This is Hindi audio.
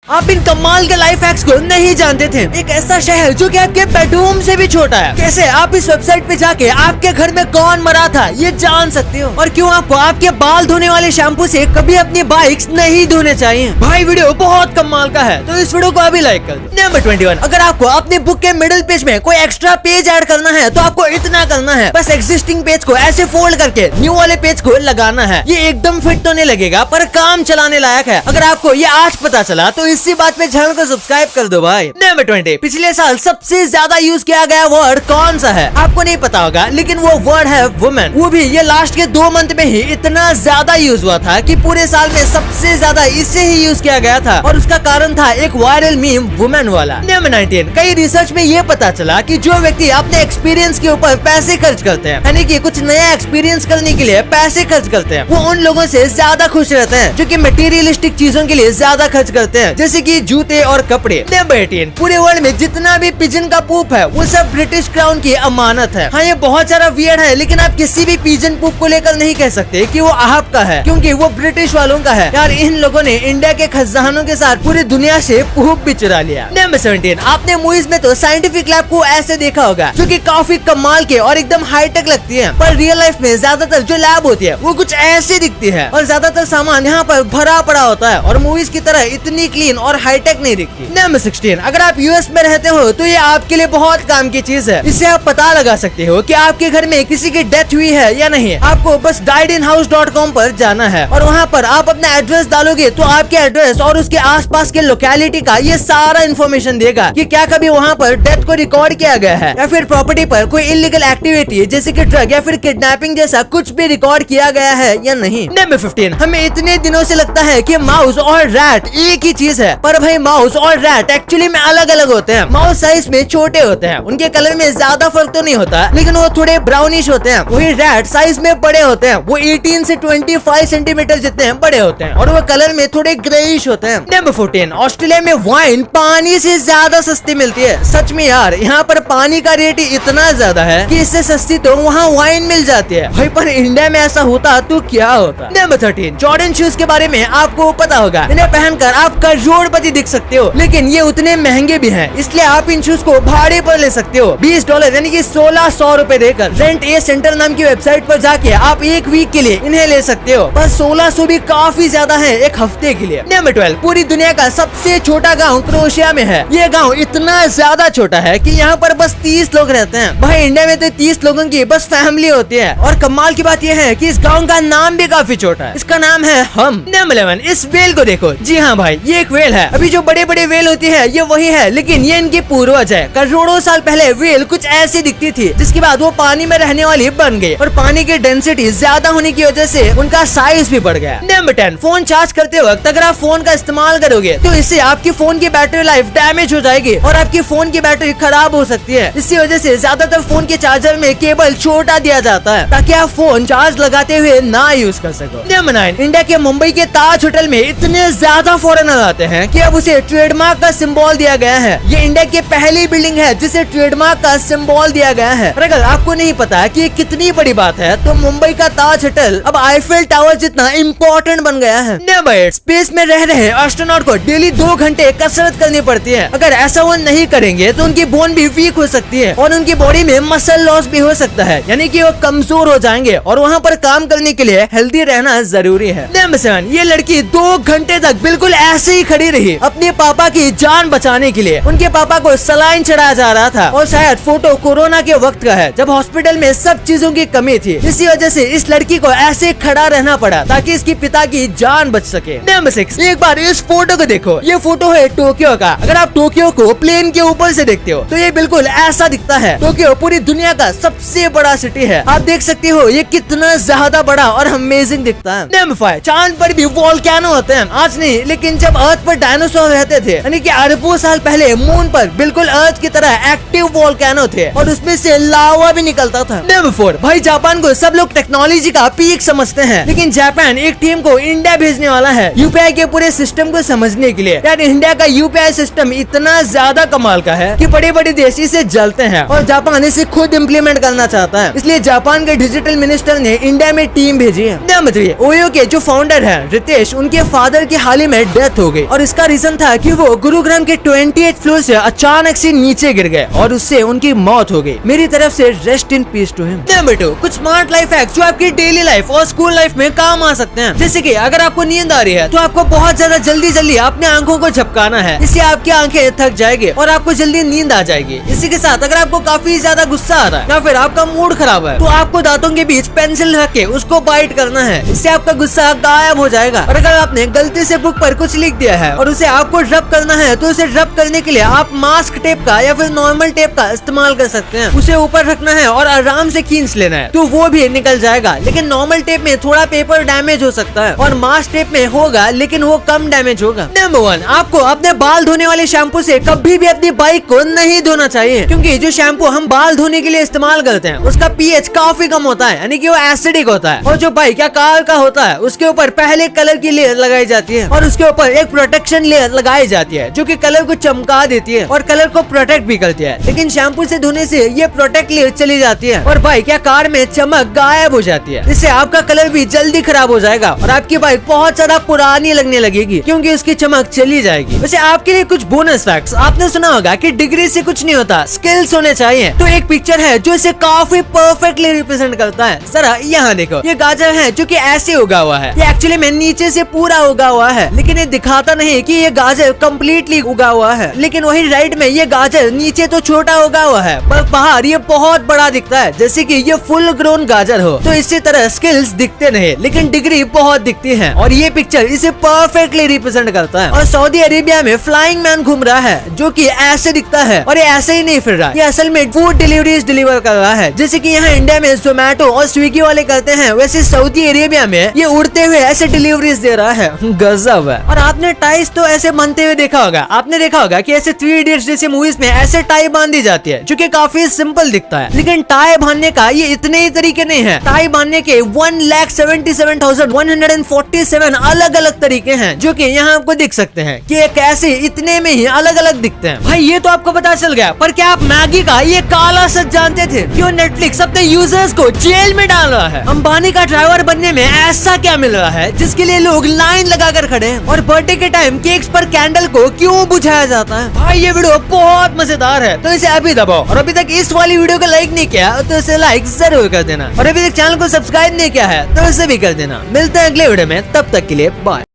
आप इन कमाल के लाइफ हैक्स को नहीं जानते थे। एक ऐसा शहर जो कि आपके बेडरूम से भी छोटा है। कैसे आप इस वेबसाइट पे जाके आपके घर में कौन मरा था ये जान सकते हो। और क्यों आपको आपके बाल धोने वाले शैम्पू से कभी अपनी बाइक्स नहीं धोने चाहिए। भाई वीडियो बहुत कमाल का है, तो इस वीडियो को अभी लाइक कर दो। नंबर 21, अगर आपको अपने बुक के मिडिल पेज में कोई एक्स्ट्रा पेज ऐड करना है तो आपको इतना करना है, बस एग्जिस्टिंग पेज को ऐसे फोल्ड करके न्यू वाले पेज को लगाना है। ये एकदम फिट तो नहीं लगेगा पर काम चलाने लायक है। अगर आपको ये आज पता चला तो इसी बात पे चैनल को सब्सक्राइब कर दो भाई। नंबर 20, पिछले साल सबसे ज्यादा यूज किया गया वर्ड कौन सा है? आपको नहीं पता होगा, लेकिन वो वर्ड है वुमेन। वो भी ये लास्ट के 2 मंथ में ही इतना ज्यादा यूज हुआ था कि पूरे साल में सबसे ज्यादा इसे ही यूज किया गया था। और उसका कारण था एक वायरल मीम वुमेन वाला। नंबर 19, कई रिसर्च में ये पता चला कि जो व्यक्ति अपने एक्सपीरियंस के ऊपर पैसे खर्च करते हैं, यानी कि कुछ नया एक्सपीरियंस करने के लिए पैसे खर्च करते हैं, वो उन लोगों से ज्यादा खुश रहते हैं जो कि मटेरियलिस्टिक चीजों के लिए ज्यादा खर्च करते हैं, जैसे कि जूते और कपड़े। नंबर 18, पूरे वर्ल्ड में जितना भी पिजन का पूप है वो सब ब्रिटिश क्राउन की अमानत है। हाँ, ये बहुत सारा वियर्ड है, लेकिन आप किसी भी पिजन पूप को लेकर नहीं कह सकते कि वो आपका है, क्योंकि वो ब्रिटिश वालों का है। यार, इन लोगों ने इंडिया के खजानों के साथ पूरी दुनिया से पूप भी चुरा लिया। नंबर 17, आपने मूवीज में तो साइंटिफिक लैब को ऐसे देखा होगा जो कि काफी कमाल के और एकदम हाईटेक लगती है, पर रियल लाइफ में ज्यादातर जो लैब होती है वो कुछ ऐसे दिखती है और ज्यादातर सामान यहाँ पर भरा पड़ा होता है और मूवीज की तरह इतनी क्लीन और हाईटेक नहीं दिखती। नंबर 16, अगर आप यूएस में रहते हो तो ये आपके लिए बहुत काम की चीज है। इससे आप पता लगा सकते हो कि आपके घर में किसी की डेथ हुई है या नहीं। आपको बस diedinhouse.com पर जाना है और वहाँ पर आप अपना एड्रेस डालोगे तो आपके एड्रेस और उसके आसपास के लोकेलिटी का ये सारा इन्फॉर्मेशन देगा कि क्या कभी वहाँ पर डेथ को रिकॉर्ड किया गया है या फिर प्रॉपर्टी पर कोई इलीगल एक्टिविटी जैसे कि ड्रग या फिर किडनैपिंग जैसा कुछ भी रिकॉर्ड किया गया है या नहीं। नंबर 15, हमें इतने दिनों से लगता है कि माउस और रैट एक ही चीज है, पर भाई माउस और रैट एक्चुअली में अलग अलग होते हैं। माउस साइज में छोटे होते हैं, उनके कलर में ज्यादा फर्क तो नहीं होता, लेकिन वो थोड़े ब्राउनिश होते हैं। वही रैट साइज में बड़े होते हैं, वो 18 से 25 सेंटीमीटर जितने बड़े होते हैं और वो कलर में थोड़े ग्रेइश होते हैं। नंबर 14, ऑस्ट्रेलिया में वाइन पानी से ज्यादा सस्ती मिलती है। सच में यार, यहाँ पर पानी का रेट इतना ज्यादा है कि इससे सस्ती तो वहाँ वाइन मिल जाती है भाई, पर इंडिया में ऐसा होता तो क्या होता। नंबर 13, जॉर्डन शूज के बारे में आपको पता होगा। इन्हें पहनकर आप करोड़पति दिख सकते हो, लेकिन ये उतने महंगे भी हैं, इसलिए आप इन शूज को भाड़े पर ले सकते हो। $20 यानी कि 1600 रुपए देकर रेंट ए सेंटर नाम की वेबसाइट पर जाके आप एक वीक के लिए इन्हें ले सकते हो। पर 1600 भी काफी ज्यादा है एक हफ्ते के लिए। नंबर 12, पूरी दुनिया का सबसे छोटा गाँव क्रोएशिया में है। ये गाँव इतना ज्यादा छोटा है कि यहाँ पर बस 30 लोग रहते हैं। भाई, इंडिया में तो 30 लोगों की बस फैमिली होती है। और कमाल की बात यह है कि इस गाँव का नाम भी काफी छोटा है, इसका नाम है हम। नंबर 11, इस वेल को देखो। जी हाँ भाई, ये एक वेल है। अभी जो बड़े बड़े वेल होती है ये वही है, लेकिन ये इनकी पूर्वज है। करोड़ों साल पहले वेल कुछ ऐसी दिखती थी, जिसके बाद वो पानी में रहने वाली बन गई और पानी की डेंसिटी ज्यादा होने की वजह से उनका साइज भी बढ़ गया। नंबर 10, फोन चार्ज करते वक्त अगर आप फोन का इस्तेमाल करोगे तो इससे आपकी फोन की बैटरी लाइफ डैमेज हो जाएगी और आपकी फोन की बैटरी खराब हो सकती है। इसी वजह से ज्यादातर फोन के चार्जर में केबल छोटा दिया जाता है ताकि आप फोन चार्ज लगाते हुए ना यूज कर सको। नंबर 9, इंडिया के मुंबई के ताज होटल में इतने ज्यादा फॉरेनर आते हैं कि अब उसे ट्रेडमार्क का सिंबल दिया गया है। ये इंडिया की पहली बिल्डिंग है जिसे ट्रेडमार्क का सिंबल दिया गया है। और अगर आपको नहीं पता कि ये कितनी बड़ी बात है तो मुंबई का ताज होटल अब आईफेल टावर जितना इम्पोर्टेंट बन गया है। नंबर 8, स्पेस में रह रहे एस्ट्रोनॉट को डेली 2 घंटे कसरत करनी पड़ती है। अगर ऐसा वो नहीं करेंगे तो उनकी बोन भी वीक हो सकती है और उनकी बॉडी में मसल लॉस भी हो सकता है, यानी कि वो कमजोर हो जाएंगे और वहाँ पर काम करने के लिए हेल्दी रहना जरूरी है। नंबर 7, ये लड़की 2 घंटे तक बिल्कुल ऐसे ही खड़ी रही अपने पापा की जान बचाने के लिए। उनके पापा को सलाइन चढ़ाया जा रहा था और शायद फोटो कोरोना के वक्त का है जब हॉस्पिटल में सब चीजों की कमी थी। इसी वजह से इस लड़की को ऐसे खड़ा रहना पड़ा ताकि इसके पिता की जान बच सके। नंबर 6, एक बार इस फोटो को देखो। ये फोटो है टोक्यो का। अगर आप टोक्यो को प्लेन के ऊपर से देखते हो तो ये बिल्कुल ऐसा दिखता है। टोक्यो पूरी दुनिया का सबसे बड़ा सिटी है। आप देख सकते हो ये कितना ज्यादा बड़ा और अमेजिंग दिखता है। नंबर 5, चांद पर भी वोल्केनो होते हैं। आज नहीं, लेकिन जब अर्थ पर डायनासोर रहते थे, यानी कि अरबों साल पहले मून पर बिल्कुल अर्थ की तरह एक्टिव वोल्केनो थे और उसमें से लावा भी निकलता था। नंबर 4, भाई जापान को सब लोग टेक्नोलॉजी का पीक समझते हैं, लेकिन जापान एक टीम को इंडिया भेजने वाला है यूपीआई के पूरे सिस्टम को समझने के लिए। यार, इंडिया का यूपीआई सिस्टम इतना ज्यादा कमाल का है कि बड़े बड़े देश इसे जलते हैं और जापान इसे खुद इम्प्लीमेंट करना चाहता है। इसलिए जापान के डिजिटल मिनिस्टर ने इंडिया में टीम भेजी है। नंबर 3, ओयो के जो फाउंडर है रितेश, उनके फादर की हाल ही में डेथ हो गई और और इसका रीजन था कि वो गुरुग्राम के 28 फ्लोर से अचानक से नीचे गिर गए और उससे उनकी मौत हो गई। मेरी तरफ से rest in peace to him. Number 2, कुछ स्मार्ट लाइफ हैक्स जो आपकी डेली लाइफ और स्कूल लाइफ में काम आ सकते हैं। जैसे कि अगर आपको नींद आ रही है तो आपको बहुत ज्यादा जल्दी अपने आंखों को झपकाना है, इससे आपकी आंखें थक जाएगी और आपको जल्दी नींद आ जाएगी। इसी के साथ अगर आपको काफी ज्यादा गुस्सा आ रहा है या फिर आपका मूड खराब है तो आपको दांतों के बीच पेंसिल रख के उसको बाइट करना है, इससे आपका गुस्सा गायब हो जाएगा। और अगर आपने गलती से बुक पर कुछ लिख दिया है और उसे आपको रब करना है तो उसे रब करने के लिए आप मास्क टेप का या फिर नॉर्मल टेप का इस्तेमाल कर सकते हैं। उसे ऊपर रखना है और आराम से खींच लेना है तो वो भी निकल जाएगा। लेकिन नॉर्मल टेप में थोड़ा पेपर डैमेज हो सकता है और मास्क टेप में होगा लेकिन वो कम डैमेज होगा। नंबर 1, आपको अपने बाल धोने वाले शैम्पू से कभी भी अपनी बाइक को नहीं धोना चाहिए, क्योंकि जो शैम्पू हम बाल धोने के लिए इस्तेमाल करते हैं उसका पीएच काफी कम होता है, यानी कि वो एसिडिक होता है। और जो बाइक या कार का होता है उसके ऊपर पहले कलर की लेयर लगाई जाती है और उसके ऊपर एक प्रोटेक्शन लेयर लगाई जाती है जो कि कलर को चमका देती है और कलर को प्रोटेक्ट भी करती है। लेकिन शैम्पू से धोने से ये प्रोटेक्ट लेयर चली जाती है और बाइक या कार में चमक गायब हो जाती है। इससे आपका कलर भी जल्दी खराब हो जाएगा और आपकी बाइक बहुत ज्यादा पुरानी लगने लगेगी क्योंकि उसकी चमक चली जाएगी। वैसे आपके लिए कुछ बोनस फैक्ट्स। आपने सुना होगा कि डिग्री से कुछ नहीं होता, स्किल्स होने चाहिए। तो एक पिक्चर है जो इसे काफी परफेक्टली रिप्रेजेंट करता है। जरा यहाँ देखो, ये गाजर है जो कि ऐसे उगा हुआ है। ये एक्चुअली में नीचे से पूरा उगा हुआ है लेकिन ये दिखाता नहीं कि ये गाजर कम्प्लीटली उगा हुआ है। लेकिन वही राइट में ये गाजर नीचे तो छोटा उगा हुआ है पर बाहर ये बहुत बड़ा दिखता है, जैसे कि ये फुल ग्रोन गाजर हो। तो इसी तरह स्किल्स दिखते नहीं लेकिन डिग्री बहुत दिखती है और ये पिक्चर इसे परफेक्टली रिप्रेजेंट करता है। और सऊदी अरेबिया में फ्लाइंग मैन घूम रहा है जो कि ऐसे दिखता है और ये ऐसे ही नहीं फिर रहा, ये असल में फूड डिलीवरीज डिलीवर कर रहा है। जैसे कि यहाँ इंडिया में जोमेटो और स्विगी वाले करते हैं, वैसे सऊदी अरेबिया में ये उड़ते हुए ऐसे डिलीवरीज दे रहा है। गजब है। और आपने टाइज तो ऐसे बनते हुए देखा होगा। आपने देखा होगा कि ऐसे 3 इडियट्स जैसे मूवीज में ऐसे टाई बांधी जाती है जो कि काफी सिंपल दिखता है, लेकिन टाई बांधने का ये इतने ही तरीके नहीं है। टाई बांधने के 1,77,147 अलग अलग तरीके हैं जो कि यहाँ आपको दिख सकते हैं कि कैसे इतने में ही अलग अलग दिखते हैं। भाई ये तो आपको पता चल गया, पर क्या आप मैगी का ये काला सच जानते थे? क्यों नेटफ्लिक्स अपने यूजर्स को जेल में डाल रहा है? अंबानी का ड्राइवर बनने में ऐसा क्या मिल रहा है जिसके लिए लोग लाइन लगाकर खड़े हैं? और बर्थडे के टाइम केक्स पर कैंडल को क्यों बुझाया जाता है? भाई ये वीडियो बहुत मजेदार है तो इसे अभी दबाओ। और अभी तक इस वाली वीडियो को लाइक नहीं किया तो इसे लाइक जरूर कर देना और अभी तक चैनल को सब्सक्राइब नहीं किया है तो इसे भी कर देना। मिलते हैं अगले वीडियो में, तब तक के लिए बाय।